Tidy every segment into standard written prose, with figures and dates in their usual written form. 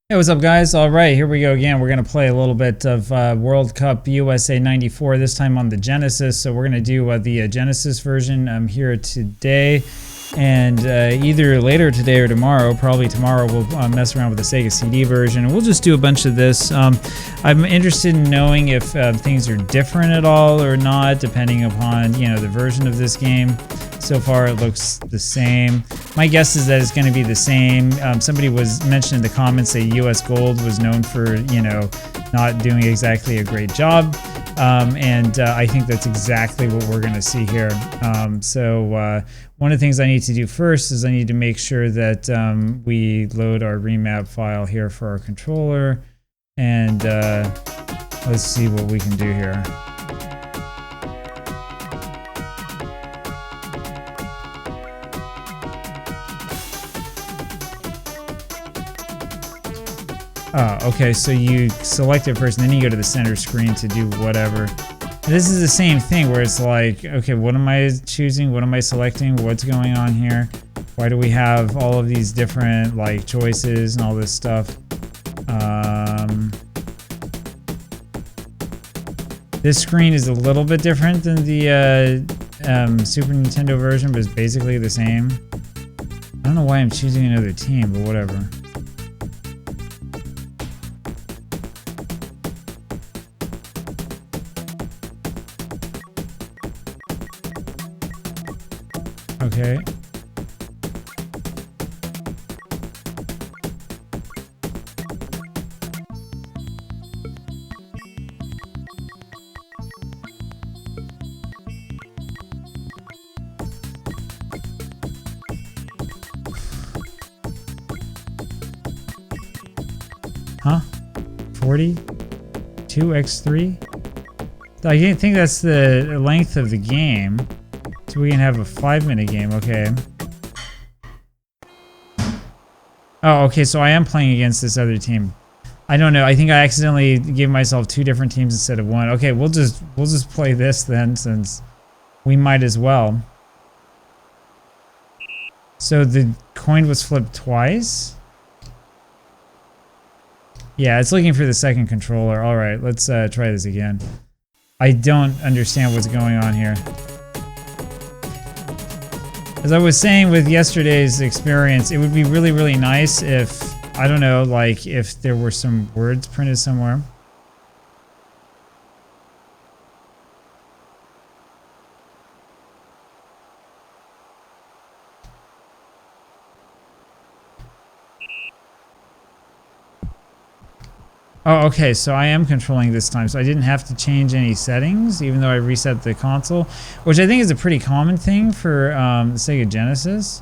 Hey, what's up, guys? All right, here we go again. We're going to play a little bit of World Cup USA 94, this time on the Genesis. So we're going to do the Genesis version here today. And either later today or tomorrow, probably tomorrow, we'll mess around with the Sega CD version. And we'll just do a bunch of this. I'm interested in knowing if things are different at all or not, depending upon, the version of this game. So far, it looks the same. My guess is that it's going to be the same. Somebody was mentioned in the comments that US Gold was known for, not doing exactly a great job. And I think that's exactly what we're going to see here. So one of the things I need to do first is I need to make sure that we load our remap file here for our controller. And let's see what we can do here. Okay, so you select it first, and then you go to the center screen to do whatever. This is the same thing where it's like, okay, what am I choosing? What am I selecting? What's going on here? Why do we have all of these different choices and all this stuff? This screen is a little bit different than the Super Nintendo version, but it's basically the same. I don't know why I'm choosing another team, but whatever. Okay. Huh? 40? 2x3? I think that's the length of the game. So we can have a 5-minute game, okay. Oh, okay, so I am playing against this other team. I don't know, I think I accidentally gave myself 2 different teams instead of 1. Okay, we'll just play this then, since we might as well. So the coin was flipped twice? Yeah, it's looking for the second controller. Alright, let's try this again. I don't understand what's going on here. As I was saying with yesterday's experience, it would be really, really nice if, I don't know, if there were some words printed somewhere. Oh, okay, so I am controlling this time, so I didn't have to change any settings, even though I reset the console, which I think is a pretty common thing for the Sega Genesis.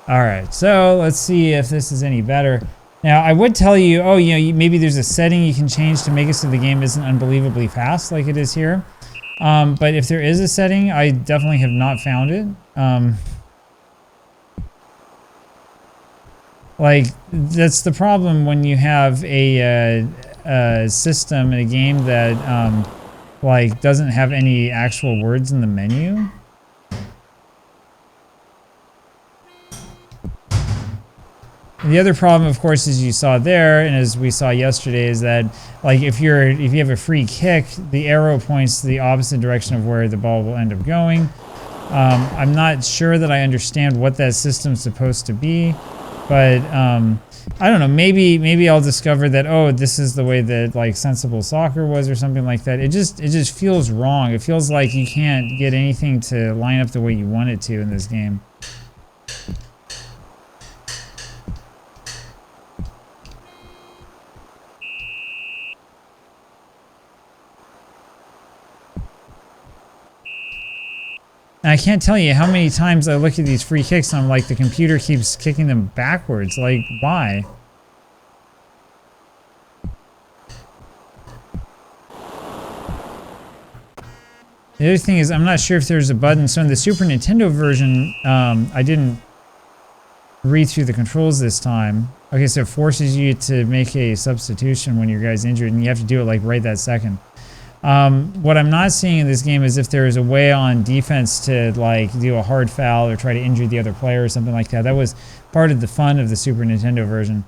Alright, so let's see if this is any better. Now, I would tell you, maybe there's a setting you can change to make it so the game isn't unbelievably fast like it is here. But if there is a setting, I definitely have not found it. That's the problem when you have a system in a game that doesn't have any actual words in the menu. And the other problem, of course, as you saw there, and as we saw yesterday, is that if you have a free kick, the arrow points to the opposite direction of where the ball will end up going. I'm not sure that I understand what that system's supposed to be. But I don't know, maybe I'll discover that, oh, this is the way that Sensible Soccer was or something like that. It just feels wrong. It feels like you can't get anything to line up the way you want it to in this game. And I can't tell you how many times I look at these free kicks and I'm like, the computer keeps kicking them backwards. Like, why? The other thing is, I'm not sure if there's a button. So in the Super Nintendo version, I didn't read through the controls this time. Okay, so it forces you to make a substitution when your guy's injured, and you have to do it right that second. What I'm not seeing in this game is if there is a way on defense to like do a hard foul or try to injure the other player or something like that. That was part of the fun of the Super Nintendo version.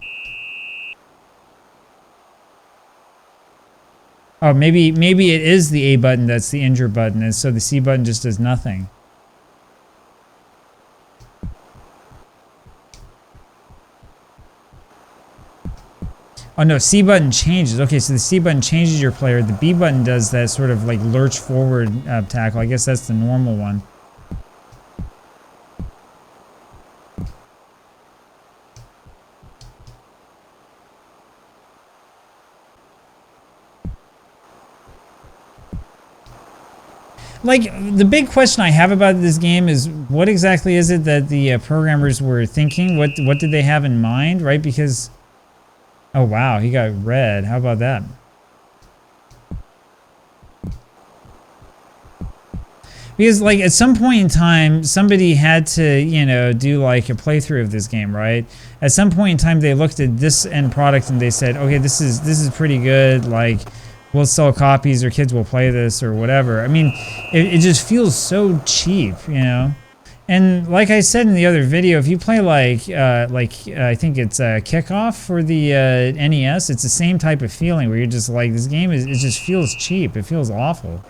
Oh, maybe it is the A button that's the injure button, and so the C button just does nothing. Oh no, C button changes. Okay, so the C button changes your player. The B button does that sort of like lurch forward tackle. I guess that's the normal one. Like, the big question I have about this game is what exactly is it that the programmers were thinking? What did they have in mind, right? Because, oh wow, he got red. How about that? Because, like, at some point in time, somebody had to, you know, do, like, a playthrough of this game, right? At some point in time, they looked at this end product and they said, okay, this is pretty good, like, we'll sell copies or kids will play this or whatever. I mean, it just feels so cheap, you know? And like I said in the other video, if you play like I think it's Kickoff for the NES, it's the same type of feeling where you're just like, this game it just feels cheap. It feels awful.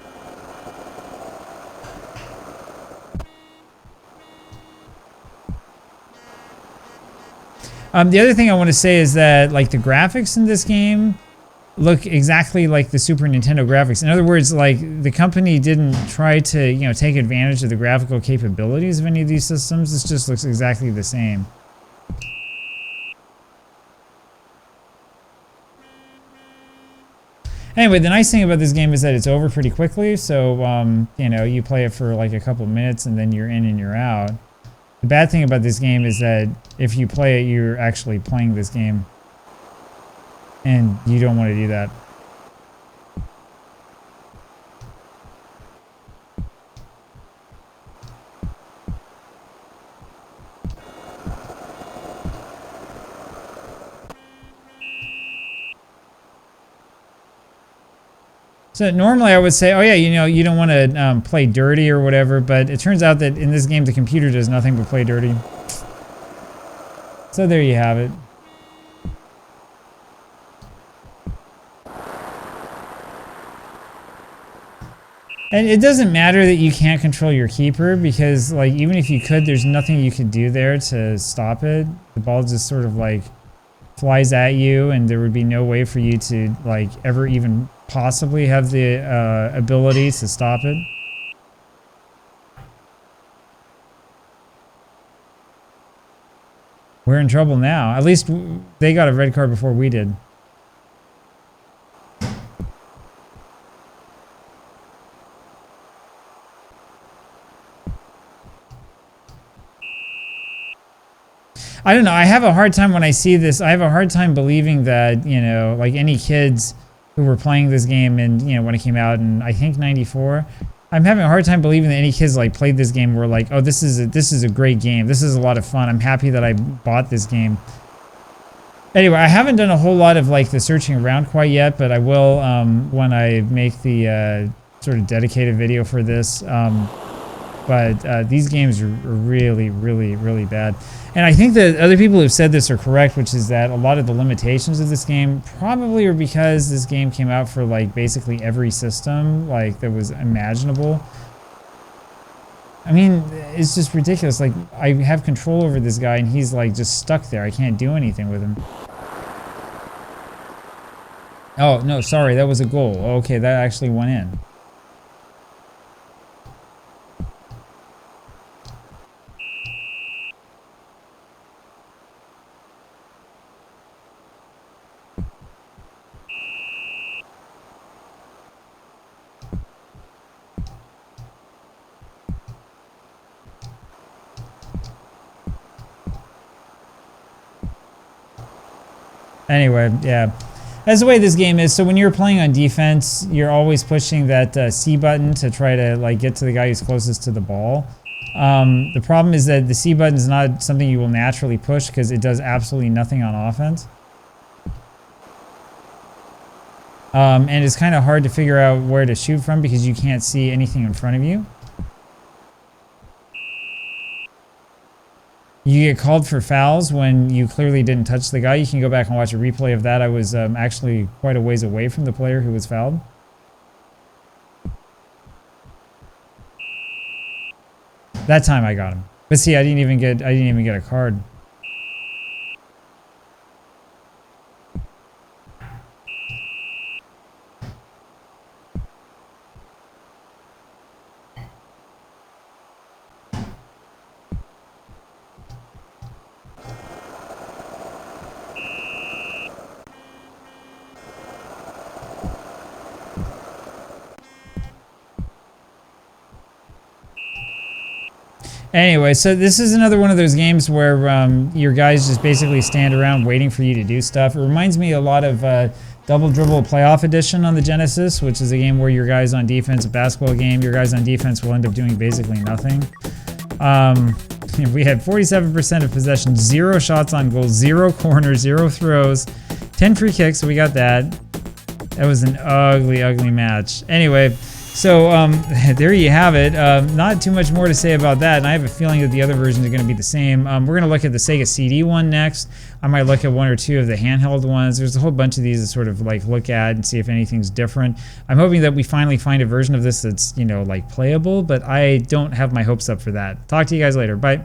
The other thing I want to say is that like the graphics in this game look exactly like the Super Nintendo graphics. In other words, like the company didn't try to, you know, take advantage of the graphical capabilities of any of these systems. This just looks exactly the same. Anyway, the nice thing about this game is that it's over pretty quickly. So, you know, you play it for like a couple minutes and then you're in and you're out. The bad thing about this game is that if you play it, you're actually playing this game. And you don't want to do that. So normally I would say, oh yeah, you know, you don't want to play dirty or whatever, but it turns out that in this game the computer does nothing but play dirty. So there you have it. And it doesn't matter that you can't control your keeper because, like, even if you could, there's nothing you could do there to stop it. The ball just sort of, like, flies at you, and there would be no way for you to, like, ever even possibly have the ability to stop it. We're in trouble now. At least they got a red card before we did. I don't know. I have a hard time when I see this. I have a hard time believing that, you know, like any kids who were playing this game and, you know, when it came out in, I think, 94, I'm having a hard time believing that any kids like played this game and were like, oh, this is a great game. This is a lot of fun. I'm happy that I bought this game. Anyway, I haven't done a whole lot of like the searching around quite yet, but I will when I make the sort of dedicated video for this. But these games are really, really, really bad. And I think that other people who've said this are correct, which is that a lot of the limitations of this game probably are because this game came out for like basically every system like that was imaginable. I mean, it's just ridiculous. Like, I have control over this guy and he's like just stuck there. I can't do anything with him. Oh, no, sorry, that was a goal. Okay, that actually went in. Anyway, yeah. That's the way this game is. So when you're playing on defense, you're always pushing that C button to try to like get to the guy who's closest to the ball. The problem is that the C button is not something you will naturally push because it does absolutely nothing on offense. And it's kind of hard to figure out where to shoot from because you can't see anything in front of you. You get called for fouls when you clearly didn't touch the guy. You can go back and watch a replay of that. I was actually quite a ways away from the player who was fouled. That time I got him. But see, I didn't even get a card. Anyway, so this is another one of those games where your guys just basically stand around waiting for you to do stuff. It reminds me a lot of Double Dribble Playoff Edition on the Genesis, which is a game where your guys on defense, a basketball game, your guys on defense will end up doing basically nothing. We had 47% of possession, 0 shots on goal, 0 corners, 0 throws, 10 free kicks, so we got that. That was an ugly, ugly match. Anyway, so there you have it. Not too much more to say about that, and I have a feeling that the other versions are going to be the same. We're going to look at the Sega CD one next. I might look at 1 or 2 of the handheld ones. There's a whole bunch of these to sort of like look at and see if anything's different. I'm hoping that we finally find a version of this that's, you know, like playable, but I don't have my hopes up for that. Talk to you guys later. Bye.